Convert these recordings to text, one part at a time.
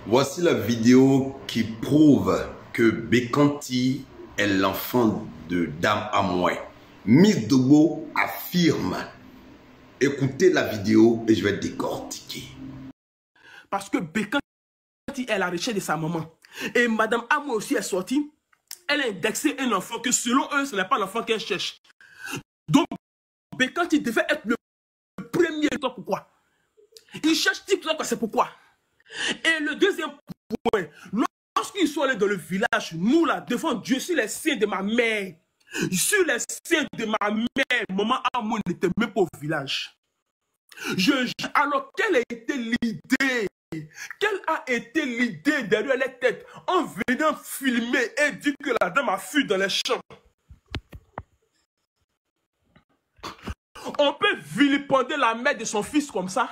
Voici la vidéo qui prouve que Bekanti est l'enfant de Dame Amoué. Miss Dogo affirme. Écoutez la vidéo et je vais décortiquer. Parce que Bekanti est la recherche de sa maman. Et Madame Amoué aussi est sortie. Elle a indexé un enfant que selon eux, ce n'est pas l'enfant qu'elle cherche. Donc, Bekanti devait être le premier. Pourquoi? Il cherche TikTok, c'est pourquoi. Et le deuxième point, lorsqu'ils sont allés dans le village, nous là, devant Dieu, sur les seins de ma mère, sur les seins de ma mère, maman Amoué n'était même pas au village. Alors, quelle a été l'idée? Quelle a été l'idée derrière les têtes en venant filmer et dire que la dame a fui dans les champs? On peut vilipender la mère de son fils comme ça?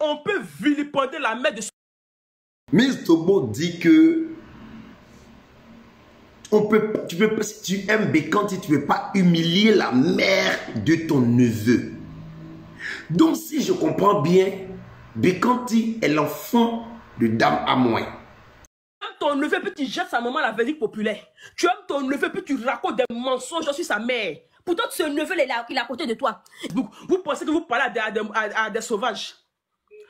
On peut vilipender la mère de son... Miss Dogo dit que si tu aimes Bekanti, tu ne peux pas humilier la mère de ton neveu. Donc si je comprends bien, Bekanti est l'enfant de Dame Amoué. Tu aimes ton neveu puis tu jettes sa maman à la verdict populaire. Tu aimes ton neveu puis tu racontes des mensonges sur sa mère. Pourtant ce neveu il est à côté de toi. Vous pensez que vous parlez à des sauvages?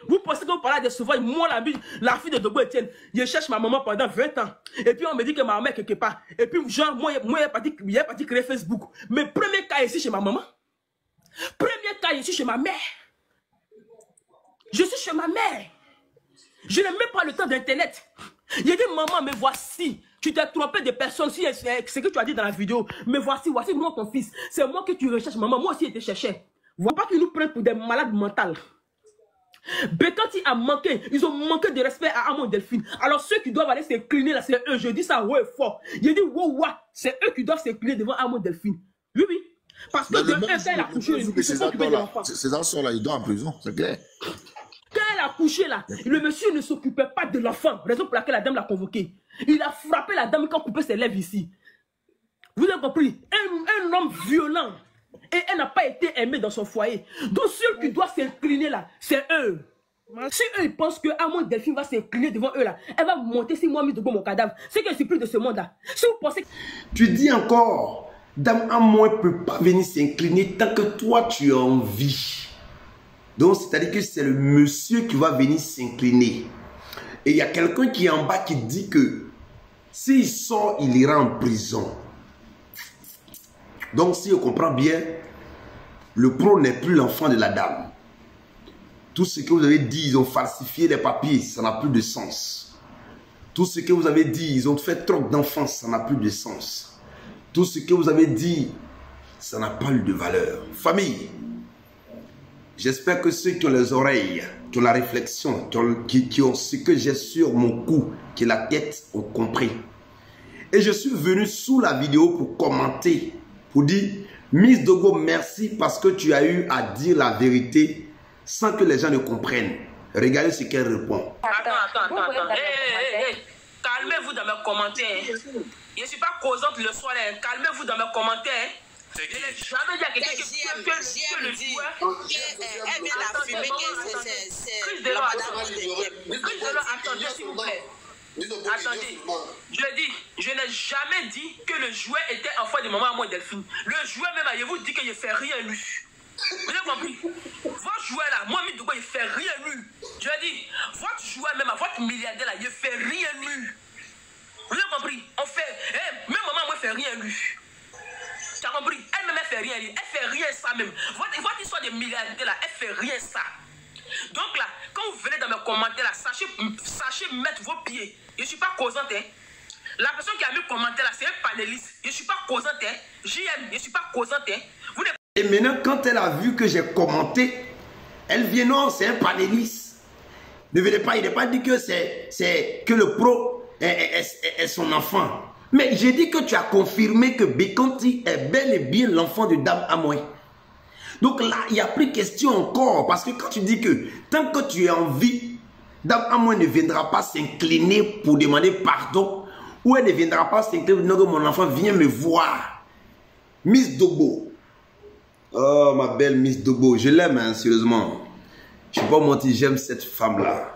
Vous pensez que vous parlez à des sauvages? Moi, la fille de Dogo Etienne, je cherche ma maman pendant 20 ans. Et puis on me dit que ma maman est quelque part. Et puis genre, moi il est parti créer Facebook. Mais premier cas ici chez ma maman. Premier cas ici chez ma mère. Je suis chez ma mère. Je n'ai même pas le temps d'internet. Il dit maman, mais voici. Tu t'es trompé de personne. Si c'est ce que tu as dit dans la vidéo. Mais voici moi ton fils. C'est moi que tu recherches, maman. Moi aussi je te cherchais. Vois pas qu'ils nous prennent pour des malades mentaux. Bekanti a manqué, ils ont manqué de respect à Amon Delphine. Alors ceux qui doivent aller s'incliner là, c'est eux. Je dis ça ouais fort. Je dis wow, c'est eux qui doivent s'incliner devant Amon Delphine. Oui, oui. Parce que de un, quand elle a couché, ils ne sont occupés de l'enfant. Ces enfants-là, ils doivent en prison, c'est clair. Quand elle a couché là, le monsieur ne s'occupait pas de l'enfant. Raison pour laquelle la dame l'a convoqué. Il a frappé la dame quand coupé ses lèvres ici. Vous avez compris? Un homme violent. Et elle n'a pas été aimée dans son foyer. Donc ceux qui doivent s'incliner là, c'est eux. Si eux ils pensent que Amon Delphine va s'incliner devant eux là, elle va monter si moi, Miss Dogo, mon cadavre. C'est que je suis plus de ce monde là. Si vous pensez... Tu dis encore, Dame Amoué ne peut pas venir s'incliner tant que toi tu es en vie. Donc c'est-à-dire que c'est le monsieur qui va venir s'incliner. Et il y a quelqu'un qui est en bas qui dit que s'il sort, il ira en prison. Donc si on comprend bien, le pro n'est plus l'enfant de la dame. Tout ce que vous avez dit, ils ont falsifié les papiers, ça n'a plus de sens. Tout ce que vous avez dit, ils ont fait trop d'enfants, ça n'a plus de sens. Tout ce que vous avez dit, ça n'a pas eu de valeur. Famille, j'espère que ceux qui ont les oreilles, qui ont la réflexion, qui ont ce que j'ai sur mon cou, qui est la tête, ont compris. Et je suis venu sous la vidéo pour commenter, pour dire, Miss Dogo, merci parce que tu as eu à dire la vérité sans que les gens ne comprennent. Regardez ce qu'elle répond. Attends. Calmez-vous dans mes commentaires. Je ne suis pas causante le soir. Calmez-vous dans mes commentaires. Je n'ai jamais dit à quelqu'un que le joueur... Elle vient d'affirmer que c'est la madame de attendez s'il vous plaît. Attendez, je n'ai jamais dit que le jouet était enfant de maman Amoué Delphine. Le jouet même, je vous dis que je ne fais rien lui. Vous avez compris? Votre jouet là, moi, Miss Dogo, il ne fait rien lui. Je dis, votre jouet même, votre milliardaire là, il ne fait rien lui. Vous avez compris? On fait, même maman, moi, fait rien lui. Tu as compris? Elle-même, elle fait rien lui. Elle fait rien ça même. Votre histoire de milliardaire là, elle fait rien ça. Donc là, quand vous venez dans mes commentaires là, sachez mettre vos pieds. Je ne suis pas causante. Hein. La personne qui a mis le commentaire là, c'est un panéliste. Je ne suis pas causante. Hein. JM, je ne suis pas causante. Hein. Vous ne... Et maintenant, quand elle a vu que j'ai commenté, elle vient, non, c'est un panéliste. Ne venez pas, il n'est pas dit que c'est que le pro est son enfant. Mais j'ai dit que tu as confirmé que Bekanti est bel et bien l'enfant de Dame Amoué. Donc là, il n'y a plus question encore. Parce que quand tu dis que tant que tu es en vie, Dame Amoué ne viendra pas s'incliner pour demander pardon. Ou elle ne viendra pas s'incliner pour dire que mon enfant vient me voir. Miss Dogo. Oh, ma belle Miss Dogo. Je l'aime, hein, sérieusement. Je ne vais pas mentir, j'aime cette femme-là.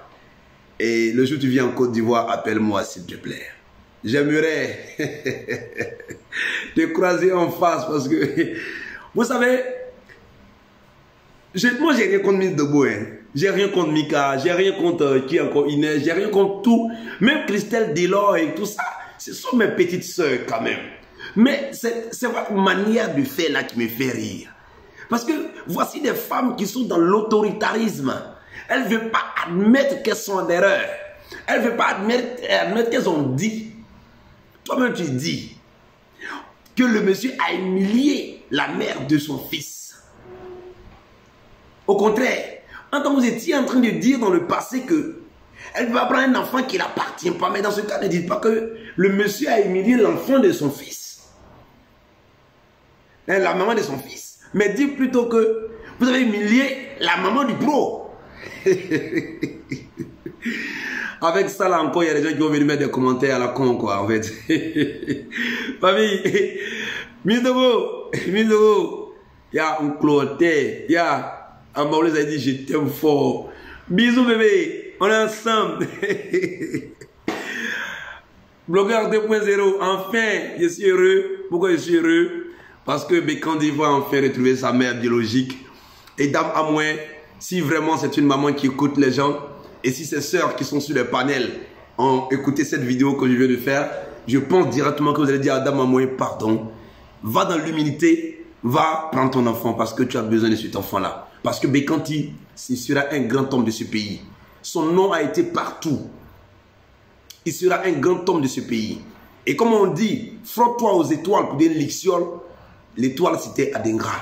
Et le jour où tu viens en Côte d'Ivoire, appelle-moi s'il te plaît. J'aimerais te croiser en face parce que, vous savez, moi j'ai rien contre Miss Debout, hein. J'ai rien contre Mika, j'ai rien contre qui encore Inès, j'ai rien contre tout. Même Christelle Delors et tout ça, ce sont mes petites sœurs quand même. Mais c'est votre manière de faire là qui me fait rire. Parce que voici des femmes qui sont dans l'autoritarisme. Elles ne veulent pas admettre qu'elles sont en erreur. Elles ne veulent pas admettre qu'elles ont dit. Toi-même tu dis que le monsieur a humilié la mère de son fils. Au contraire, quand vous étiez en train de dire dans le passé que elle va prendre un enfant qui n'appartient pas, mais dans ce cas, ne dites pas que le monsieur a humilié l'enfant de son fils. La maman de son fils. Mais dites plutôt que vous avez humilié la maman du pro. Avec ça là encore, il y a des gens qui vont venir mettre des commentaires à la con quoi en fait. Famille, Misogo, il y a un cloté, il y a un Maulé a dit je t'aime fort. Bisous bébé, on est ensemble. Blogueur 2.0, enfin, je suis heureux. Pourquoi je suis heureux? Parce que Bécandi va enfin retrouver sa mère biologique. Et dame à moi, si vraiment c'est une maman qui écoute les gens, et si ses sœurs qui sont sur le panel ont écouté cette vidéo que je viens de faire, je pense directement que vous allez dire à dame à moi, pardon, va dans l'humilité, va prendre ton enfant parce que tu as besoin de cet enfant-là. Parce que Bécandi, il sera un grand homme de ce pays. Son nom a été partout. Il sera un grand homme de ce pays. Et comme on dit, frotte-toi aux étoiles pour dire l'Ixiol. L'étoile, c'était Adengra.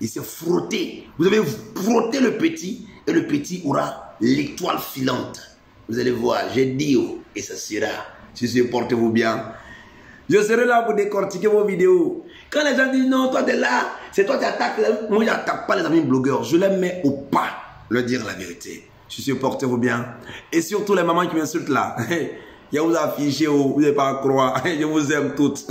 Il s'est frotté. Vous avez frotté le petit et le petit aura l'étoile filante. Vous allez voir, j'ai dit, et ça sera. Si portez-vous bien. Je serai là pour décortiquer vos vidéos. Quand les gens disent non, toi t'es là, c'est toi qui attaques. Moi, je n'attaque pas les amis blogueurs. Je les mets au pas, leur dire la vérité. Je suis portez-vous bien. Et surtout les mamans qui m'insultent là. Je vous affiche, vous n'allez pas croire. Je vous aime toutes.